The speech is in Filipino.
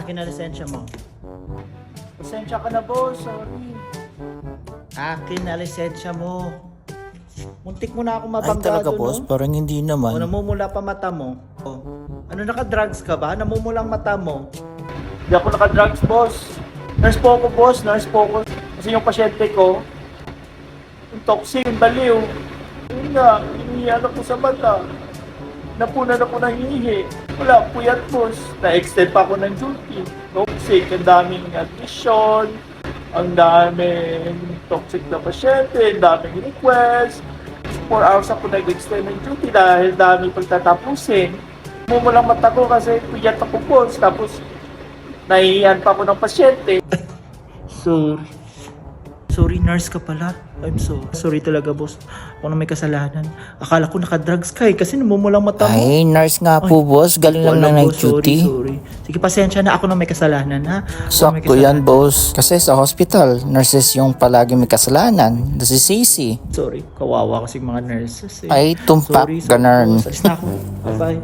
Akin na lisensya mo. Pasensya ka na, boss. Sorry. Akin na lisensya mo. Muntik mo na ako Ay mabangga talaga doon, boss, no? parang hindi O, naman. namumula pa mata mo. O, ano, naka-drugs ka ba? Namumulang mata mo. Hindi ako naka-drugs, boss. Nurse po ako, boss. Nurse po ako. Kasi yung pasyente ko, yung toxic, yung baliw. Yun nga, hinihiyan ako sa mata. Napunan ako ng hinihi. Wala, puyat, boss. Na-extend pa ako ng duty. Toxic, ang daming admission, ang daming toxic na pasyente, ang daming request. 4 hours ako nag-extend ng duty dahil dami pagtatapusin. Mumulang mata ko kasi puyat ako, boss. Tapos, nahihiyan pa ako ng pasyente. Sorry. Sorry, nurse ka pala. I'm sorry talaga, boss. Ako na may kasalanan. Akala ko naka-drugs ka eh, kasi namumulang mata mo. Ay, nurse nga po boss, galing lang Wala, na ng boss. Sorry, duty. sorry. Sige, pasensya na. Ako na may kasalanan, ha? Ako na may Sakto kasalanan. yan boss. Kasi sa hospital, nurses yung palagi may kasalanan. Si Sisi. Sorry, kawawa kasi mga nurses eh. Ay, tumpak, Sorry, ganun. boss. Alis na ako. Bye-bye.